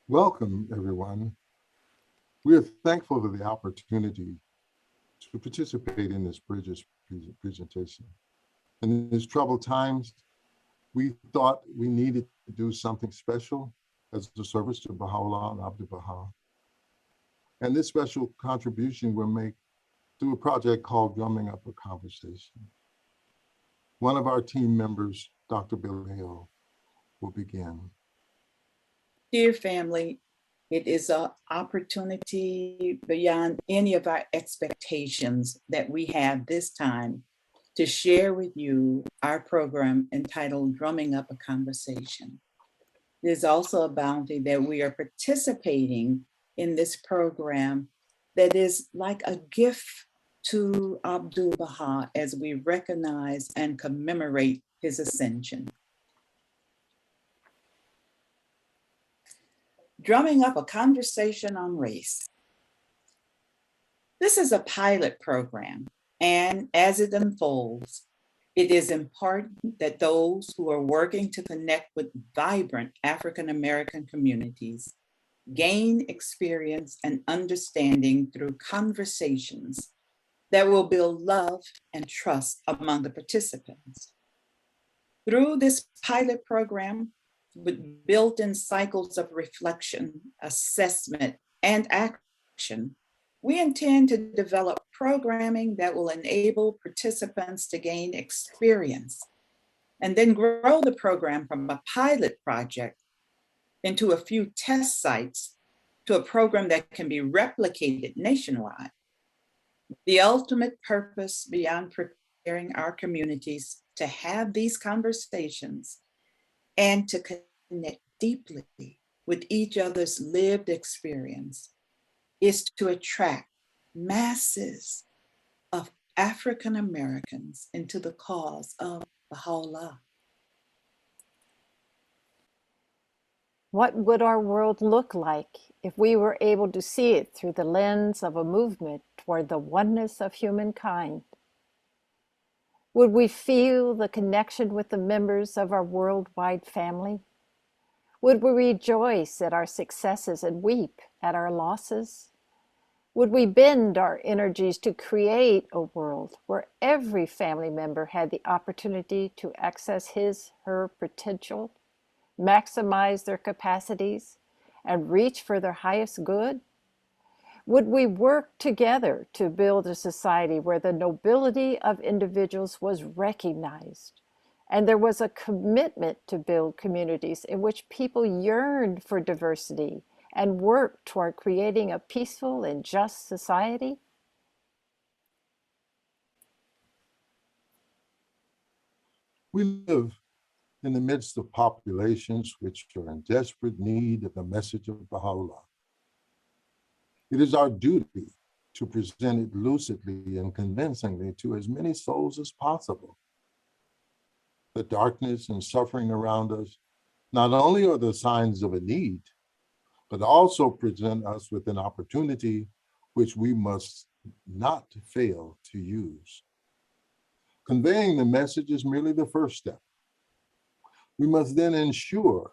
Welcome, everyone. We are thankful for the opportunity to participate in this Bridges presentation. In these troubled times, we thought we needed to do something special as a service to Baha'u'llah and Abdu'l Baha. And this special contribution we'll make through a project called Drumming Up a Conversation. One of our team members, Dr. Bileo, will begin. Dear family, it is an opportunity beyond any of our expectations that we have this time to share with you our program entitled Drumming Up a Conversation. There's also a bounty that we are participating in this program that is like a gift to Abdu'l Baha as we recognize and commemorate his ascension. Drumming Up a Conversation on Race. This is a pilot program, and as it unfolds, it is important that those who are working to connect with vibrant African American communities gain experience and understanding through conversations that will build love and trust among the participants. Through this pilot program, with built-in cycles of reflection, assessment, and action, we intend to develop programming that will enable participants to gain experience and then grow the program from a pilot project into a few test sites to a program that can be replicated nationwide. The ultimate purpose beyond preparing our communities to have these conversations and to connect deeply with each other's lived experience is to attract masses of African Americans into the cause of Baha'u'llah. What would our world look like if we were able to see it through the lens of a movement toward the oneness of humankind? Would we feel the connection with the members of our worldwide family? Would we rejoice at our successes and weep at our losses? Would we bend our energies to create a world where every family member had the opportunity to access his/her potential, maximize their capacities, and reach for their highest good? Would we work together to build a society where the nobility of individuals was recognized and there was a commitment to build communities in which people yearned for diversity and worked toward creating a peaceful and just society? We live in the midst of populations which are in desperate need of the message of Baha'u'llah. It is our duty to present it lucidly and convincingly to as many souls as possible. The darkness and suffering around us not only are the signs of a need, but also present us with an opportunity which we must not fail to use. Conveying the message is merely the first step. We must then ensure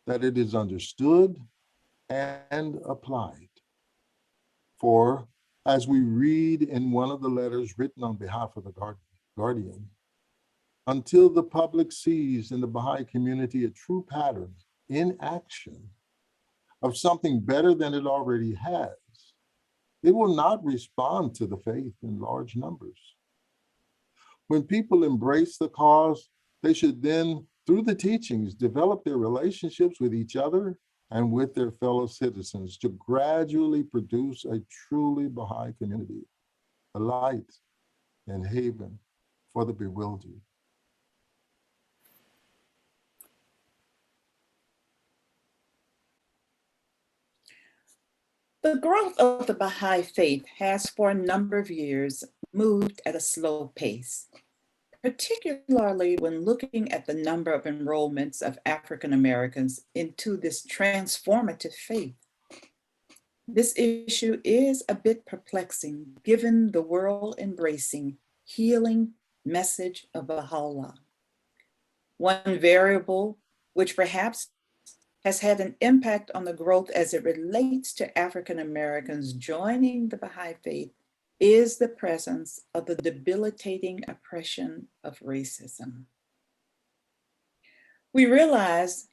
that it is understood and applied. For as we read in one of the letters written on behalf of the Guardian, until the public sees in the Baha'i community a true pattern in action of something better than it already has, it will not respond to the faith in large numbers. When people embrace the cause, they should then, through the teachings, develop their relationships with each other and with their fellow citizens to gradually produce a truly Baha'i community, a light and haven for the bewildered. The growth of the Baha'i faith has for a number of years moved at a slow pace, particularly when looking at the number of enrollments of African Americans into this transformative faith. This issue is a bit perplexing given the world embracing healing message of Baha'u'llah. One variable which perhaps has had an impact on the growth as it relates to African Americans joining the Baha'i faith is the presence of the debilitating oppression of racism. We realize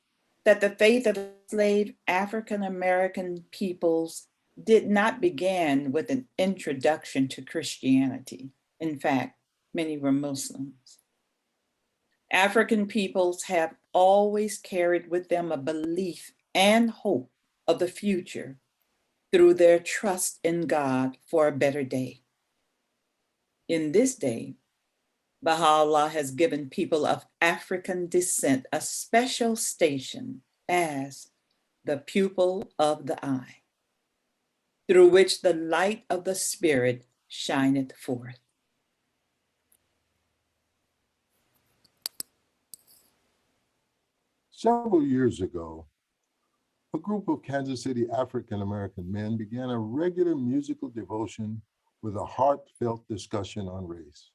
that the faith of enslaved African American peoples did not begin with an introduction to Christianity. In fact, many were Muslims. African peoples have always carried with them a belief and hope of the future through their trust in God for a better day. In this day, Baha'u'llah has given people of African descent a special station as the pupil of the eye, through which the light of the Spirit shineth forth. Several years ago, a group of Kansas City African American men began a regular musical devotion with a heartfelt discussion on race.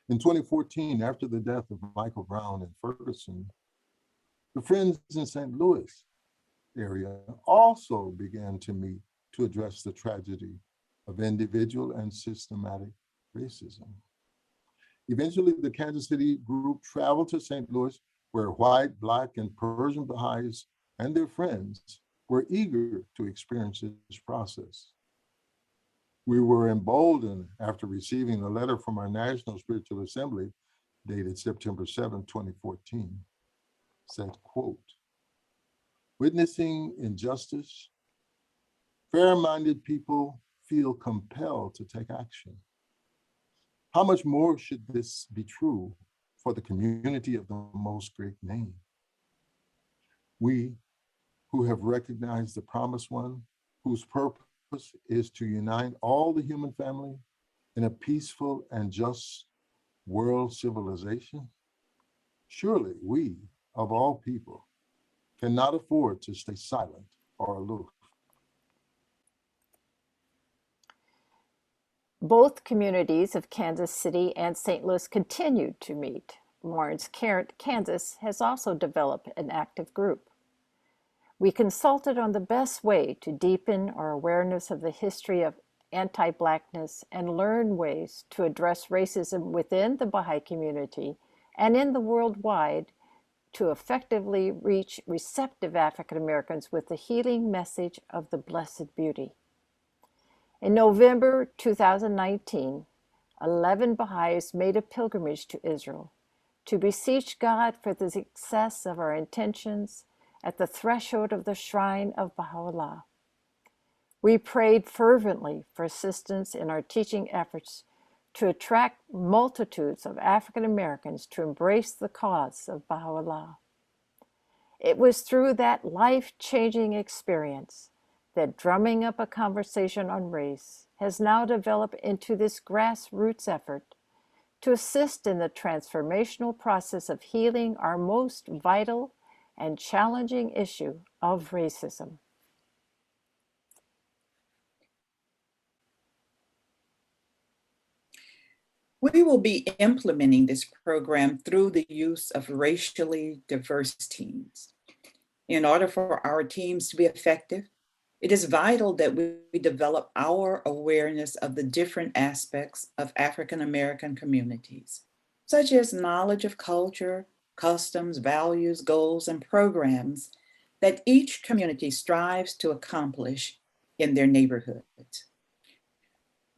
In 2014, after the death of Michael Brown in Ferguson, the Friends in St. Louis area also began to meet to address the tragedy of individual and systematic racism. Eventually, the Kansas City group traveled to St. Louis, where white, Black, and Persian Baha'is and their friends were eager to experience this process. We were emboldened after receiving a letter from our National Spiritual Assembly dated September 7, 2014, said, quote, "Witnessing injustice, fair-minded people feel compelled to take action. How much more should this be true for the community of the Most Great Name? We who have recognized the Promised One, whose purpose is to unite all the human family in a peaceful and just world civilization. Surely we, of all people, cannot afford to stay silent or aloof." Both communities of Kansas City and St. Louis continued to meet. Lawrence, Kansas has also developed an active group. We consulted on the best way to deepen our awareness of the history of anti-Blackness and learn ways to address racism within the Baha'i community and in the worldwide to effectively reach receptive African Americans with the healing message of the Blessed Beauty. In November 2019, 11 Baha'is made a pilgrimage to Israel to beseech God for the success of our intentions at the threshold of the shrine of Baha'u'llah. We prayed fervently for assistance in our teaching efforts to attract multitudes of African Americans to embrace the cause of Baha'u'llah. It was through that life-changing experience that drumming up a conversation on race has now developed into this grassroots effort to assist in the transformational process of healing our most vital and challenging issue of racism. We will be implementing this program through the use of racially diverse teams. In order for our teams to be effective, it is vital that we develop our awareness of the different aspects of African American communities, such as knowledge of culture, customs, values, goals, and programs that each community strives to accomplish in their neighborhoods.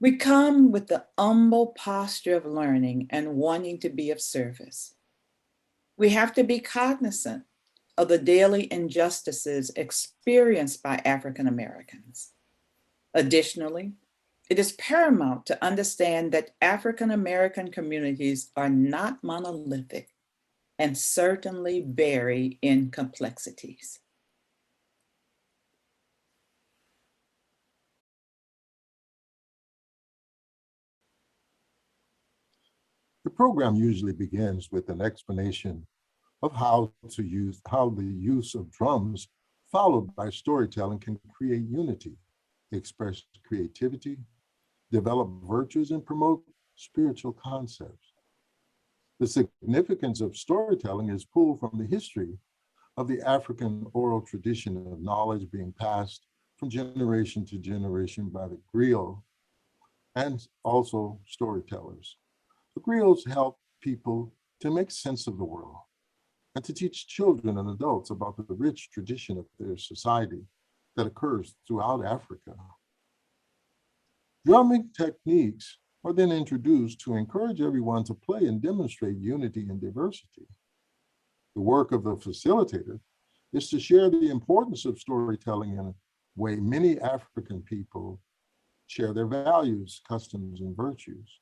We come with the humble posture of learning and wanting to be of service. We have to be cognizant of the daily injustices experienced by African Americans. Additionally, it is paramount to understand that African American communities are not monolithic and certainly vary in complexities. The program usually begins with an explanation of how the use of drums followed by storytelling can create unity, express creativity, develop virtues, and promote spiritual concepts. The significance of storytelling is pulled from the history of the African oral tradition of knowledge being passed from generation to generation by the griot and also storytellers. The griots help people to make sense of the world and to teach children and adults about the rich tradition of their society that occurs throughout Africa. Drumming techniques are then introduced to encourage everyone to play and demonstrate unity and diversity. The work of the facilitator is to share the importance of storytelling in a way many African people share their values, customs, and virtues.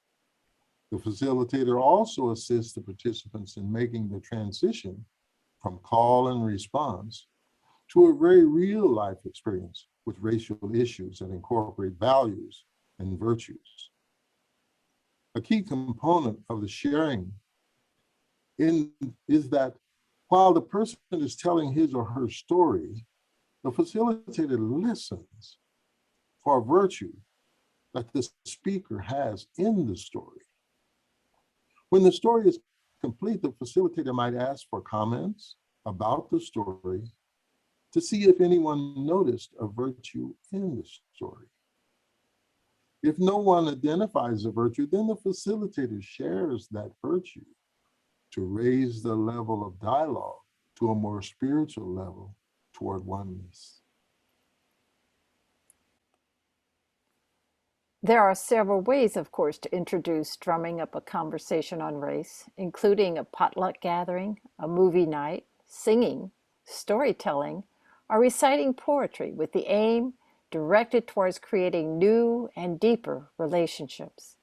The facilitator also assists the participants in making the transition from call and response to a very real life experience with racial issues that incorporate values and virtues. A key component of the sharing is that while the person is telling his or her story, the facilitator listens for a virtue that the speaker has in the story. When the story is complete, the facilitator might ask for comments about the story to see if anyone noticed a virtue in the story. If no one identifies a virtue, then the facilitator shares that virtue to raise the level of dialogue to a more spiritual level toward oneness. There are several ways, of course, to introduce drumming up a conversation on race, including a potluck gathering, a movie night, singing, storytelling, or reciting poetry with the aim directed towards creating new and deeper relationships.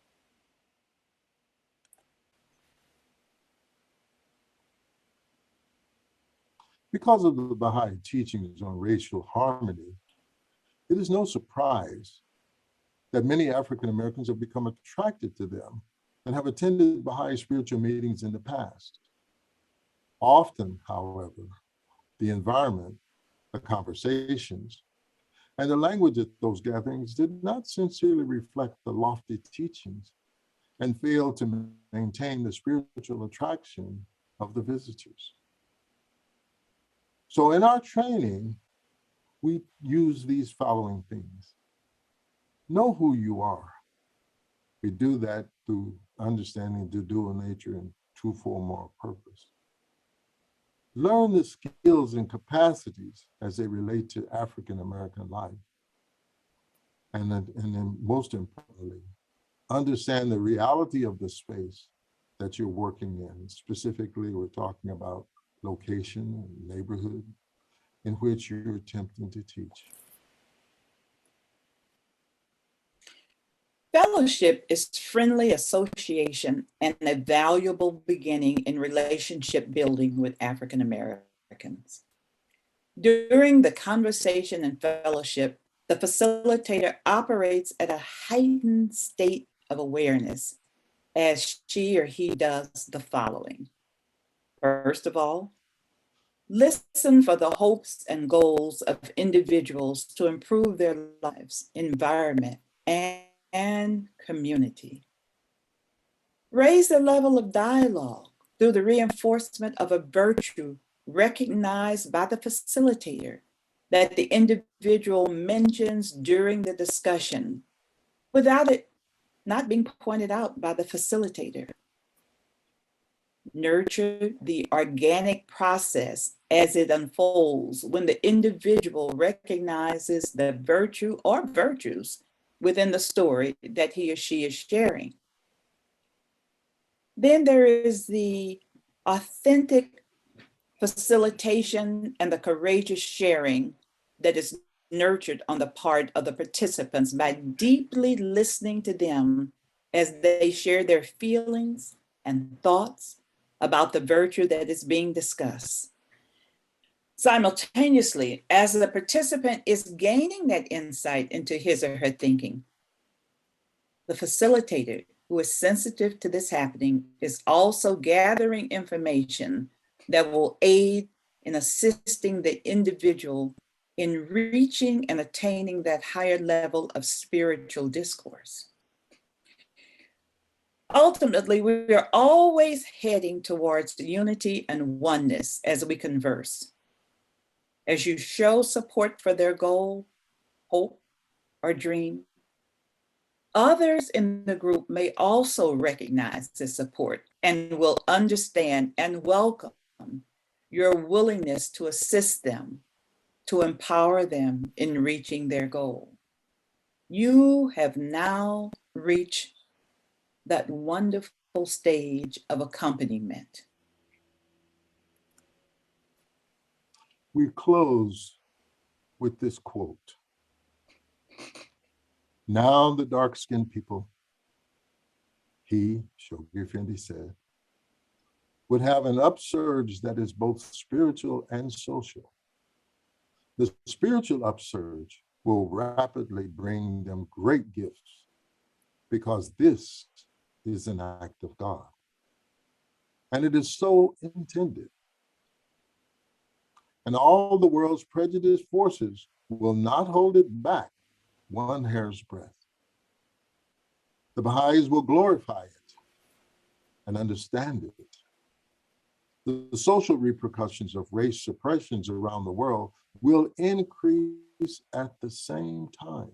Because of the Baha'i teachings on racial harmony, it is no surprise that many African Americans have become attracted to them and have attended Baha'i spiritual meetings in the past. Often, however, the environment, the conversations, and the language at those gatherings did not sincerely reflect the lofty teachings and failed to maintain the spiritual attraction of the visitors. So in our training, we use these following things. Know who you are. We do that through understanding the dual nature and twofold moral purpose. Learn the skills and capacities as they relate to African American life. And then most importantly, understand the reality of the space that you're working in. Specifically, we're talking about location and neighborhood in which you're attempting to teach. Fellowship is friendly association and a valuable beginning in relationship building with African Americans. During the conversation and fellowship, the facilitator operates at a heightened state of awareness as she or he does the following. First of all, listen for the hopes and goals of individuals to improve their lives, environment, and community. Raise the level of dialogue through the reinforcement of a virtue recognized by the facilitator that the individual mentions during the discussion without it not being pointed out by the facilitator. Nurture the organic process as it unfolds when the individual recognizes the virtue or virtues within the story that he or she is sharing. Then there is the authentic facilitation and the courageous sharing that is nurtured on the part of the participants by deeply listening to them as they share their feelings and thoughts about the virtue that is being discussed. Simultaneously, as the participant is gaining that insight into his or her thinking, the facilitator, who is sensitive to this happening, is also gathering information that will aid in assisting the individual in reaching and attaining that higher level of spiritual discourse. Ultimately, we are always heading towards unity and oneness as we converse. As you show support for their goal, hope, or dream, others in the group may also recognize this support and will understand and welcome your willingness to assist them, to empower them in reaching their goal. You have now reached that wonderful stage of accompaniment. We close with this quote. Now the dark-skinned people, he, Shoghi Effendi said, would have an upsurge that is both spiritual and social. The spiritual upsurge will rapidly bring them great gifts because this is an act of God. And it is so intended. And all the world's prejudiced forces will not hold it back one hair's breadth. The Baha'is will glorify it and understand it. The social repercussions of race suppressions around the world will increase at the same time.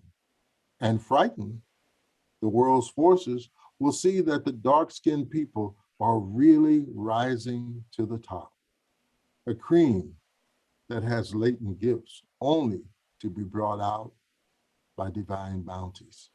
And frighten the world's forces will see that the dark-skinned people are really rising to the top. A cream that has latent gifts only to be brought out by divine bounties.